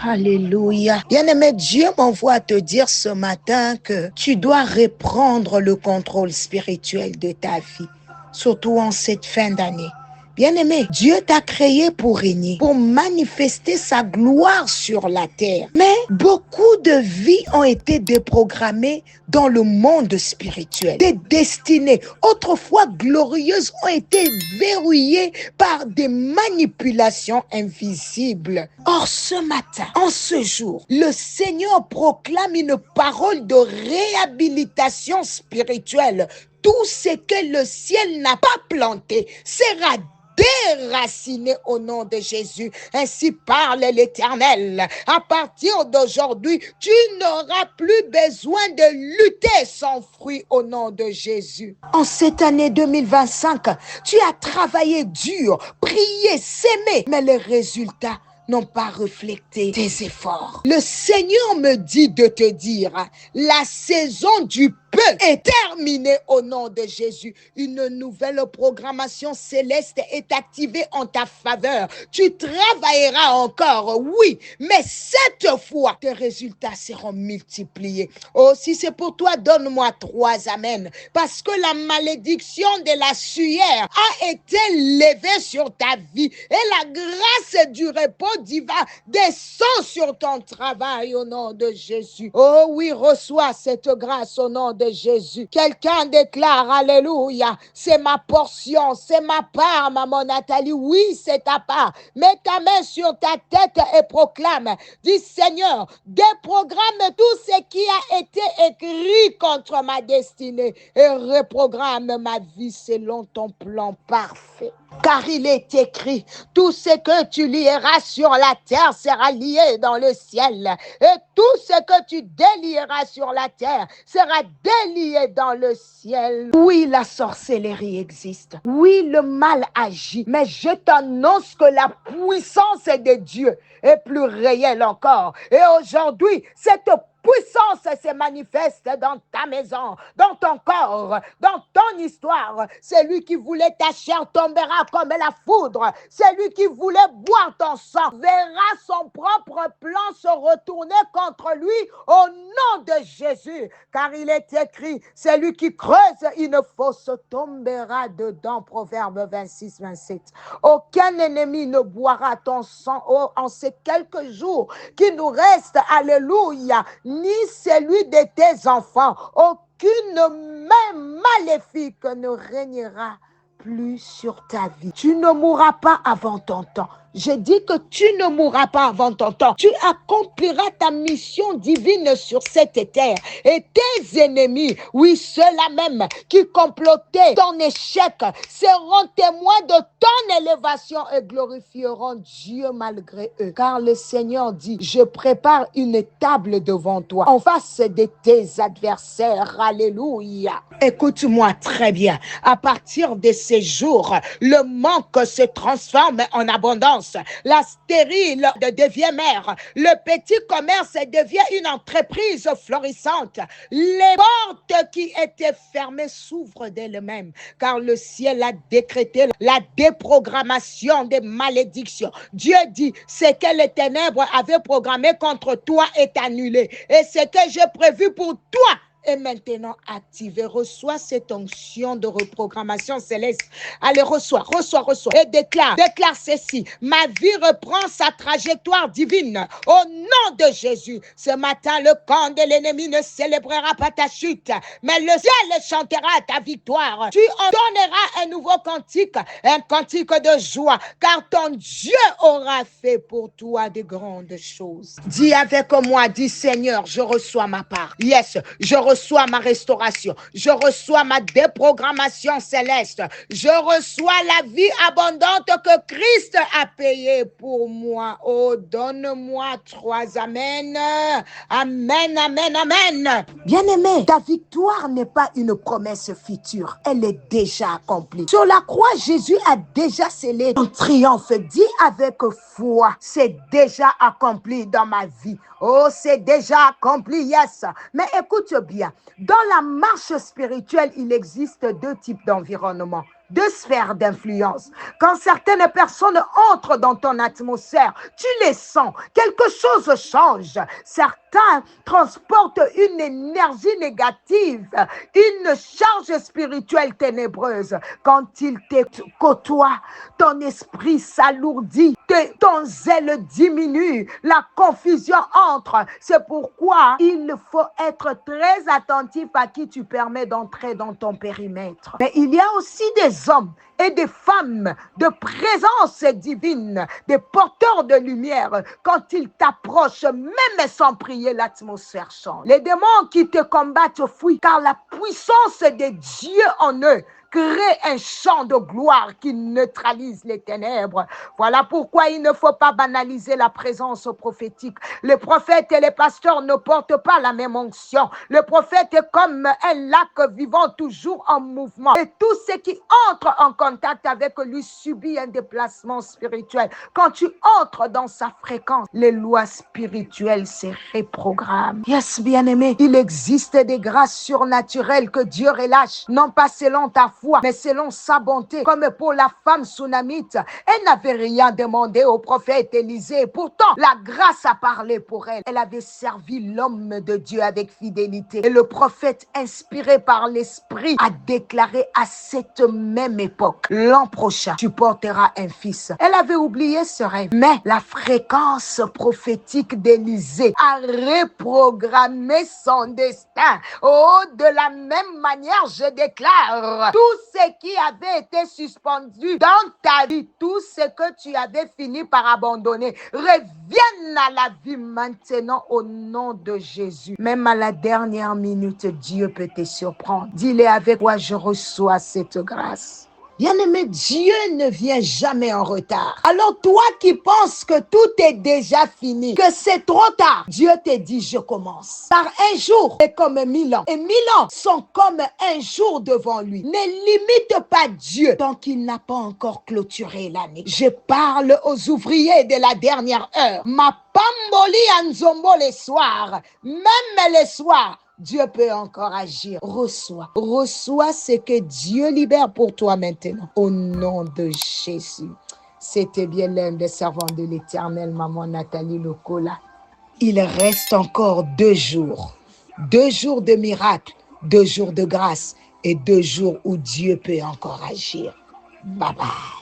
Alléluia. Bien-aimé, Dieu m'envoie te dire ce matin que tu dois reprendre le contrôle spirituel de ta vie, surtout en cette fin d'année. Bien-aimé, Dieu t'a créé pour régner, pour manifester sa gloire sur la terre. Mais beaucoup de vies ont été déprogrammées dans le monde spirituel. Des destinées autrefois glorieuses ont été verrouillées par des manipulations invisibles. Or, ce matin, en ce jour, le Seigneur proclame une parole de réhabilitation spirituelle. Tout ce que le ciel n'a pas planté sera déraciné au nom de Jésus. Ainsi parle l'Éternel. À partir d'aujourd'hui, tu n'auras plus besoin de lutter sans fruit au nom de Jésus. En cette année 2025, tu as travaillé dur, prié, s'aimé, mais les résultats n'ont pas reflété tes efforts. Le Seigneur me dit de te dire, la saison du peu est terminée au nom de Jésus. Une nouvelle programmation céleste est activée en ta faveur. Tu travailleras encore, oui, mais cette fois, tes résultats seront multipliés. Oh, si c'est pour toi, donne-moi 3 amen. Parce que la malédiction de la sueur a été levée sur ta vie et la grâce du repos divin descend sur ton travail au nom de Jésus. Oh oui, reçois cette grâce au nom de Jésus. Quelqu'un déclare, alléluia, c'est ma portion, c'est ma part, maman Nathalie. Oui, c'est ta part. Mets ta main sur ta tête et proclame. Dis, Seigneur, déprogramme tout ce qui a été écrit contre ma destinée et reprogramme ma vie selon ton plan parfait. Car il est écrit, tout ce que tu lieras sur la terre sera lié dans le ciel. Et tout ce que tu délieras sur la terre sera délié dans le ciel. Oui, la sorcellerie existe. Oui, le mal agit. Mais je t'annonce que la puissance de Dieu est plus réelle encore. Et aujourd'hui, cette puissance se manifeste dans ta maison, dans ton corps, dans ton histoire. Celui qui voulait ta chair tombera comme la foudre. Celui qui voulait boire ton sang verra son propre plan se retourner contre lui au nom de Jésus. Car il est écrit, celui qui creuse une fosse tombera dedans. Proverbe 26, 27. Aucun ennemi ne boira ton sang en ces quelques jours qui nous restent. Alléluia. Ni celui de tes enfants. Aucune main maléfique ne régnera plus sur ta vie. Tu ne mourras pas avant ton temps. Je dis que tu ne mourras pas avant ton temps. Tu accompliras ta mission divine sur cette terre. Et tes ennemis, oui, ceux-là même qui complotaient ton échec, seront témoins de ton élévation et glorifieront Dieu malgré eux. Car le Seigneur dit, je prépare une table devant toi en face de tes adversaires. Alléluia. Écoute-moi très bien. À partir de ces jours, le manque se transforme en abondance. La stérile devient mère. Le petit commerce devient une entreprise florissante. Les portes qui étaient fermées s'ouvrent d'elles-mêmes, car le ciel a décrété la déprogrammation des malédictions. Dieu dit, ce que les ténèbres avaient programmé contre toi est annulé. Et ce que j'ai prévu pour toi est maintenant activé. Reçois cette onction de reprogrammation céleste. Allez, reçois. Et déclare ceci. Ma vie reprend sa trajectoire divine. Au nom de Jésus, ce matin, le camp de l'ennemi ne célébrera pas ta chute, mais le ciel chantera ta victoire. Tu entonneras un nouveau cantique, un cantique de joie, car ton Dieu aura fait pour toi de grandes choses. Dis avec moi, dis Seigneur, je reçois ma part. Yes, je reçois ma restauration. Je reçois ma déprogrammation céleste. Je reçois la vie abondante que Christ a payée pour moi. Oh, donne-moi 3 amen. Amen, amen, amen. Bien-aimé, ta victoire n'est pas une promesse future. Elle est déjà accomplie. Sur la croix, Jésus a déjà scellé ton triomphe. Dis avec foi, c'est déjà accompli dans ma vie. Oh, c'est déjà accompli, yes. Mais écoute bien, dans la marche spirituelle, il existe 2 types d'environnement. de sphères d'influence. Quand certaines personnes entrent dans ton atmosphère, tu les sens, quelque chose change. Certains transportent une énergie négative, une charge spirituelle ténébreuse. Quand ils te côtoient, ton esprit s'alourdit, ton zèle diminue, la confusion entre. C'est pourquoi il faut être très attentif à qui tu permets d'entrer dans ton périmètre. Mais il y a aussi des hommes et des femmes de présence divine, des porteurs de lumière. Quand ils t'approchent, même sans prier, l'atmosphère change. Les démons qui te combattent fuient, car la puissance de Dieu en eux crée un champ de gloire qui neutralise les ténèbres. Voilà pourquoi il ne faut pas banaliser la présence prophétique. Les prophètes et les pasteurs ne portent pas la même onction. Le prophète est comme un lac vivant, toujours en mouvement. Et tout ce qui entre en contact avec lui subit un déplacement spirituel. Quand tu entres dans sa fréquence, les lois spirituelles se reprogramment. Yes, bien-aimé, il existe des grâces surnaturelles que Dieu relâche, non pas selon ta foi, mais selon sa bonté. Comme pour la femme sunamite, elle n'avait rien demandé au prophète Élisée. Pourtant, la grâce a parlé pour elle. Elle avait servi l'homme de Dieu avec fidélité. Et le prophète, inspiré par l'Esprit, a déclaré à cette même époque: l'an prochain, tu porteras un fils. Elle avait oublié ce rêve. Mais la fréquence prophétique d'Élisée a reprogrammé son destin. Oh, de la même manière, je déclare, tout ce qui avait été suspendu dans ta vie, tout ce que tu avais fini par abandonner, revienne à la vie maintenant au nom de Jésus. Même à la dernière minute, Dieu peut te surprendre. Dis-le avec moi: je reçois cette grâce. Bien-aimé, Dieu ne vient jamais en retard. Alors toi qui penses que tout est déjà fini, que c'est trop tard, Dieu te dit: je commence. Car un jour est comme 1000 ans. Et 1000 ans sont comme un jour devant lui. Ne limite pas Dieu tant qu'il n'a pas encore clôturé l'année. Je parle aux ouvriers de la dernière heure. Ma pamboli anzombo les soirs, même les soirs, Dieu peut encore agir. Reçois ce que Dieu libère pour toi maintenant. Au nom de Jésus. C'était bien l'un des servants de l'Éternel, maman Nathalie Lokola. Il reste encore 2 jours. 2 jours de miracle, 2 jours de grâce et 2 jours où Dieu peut encore agir. Bye bye.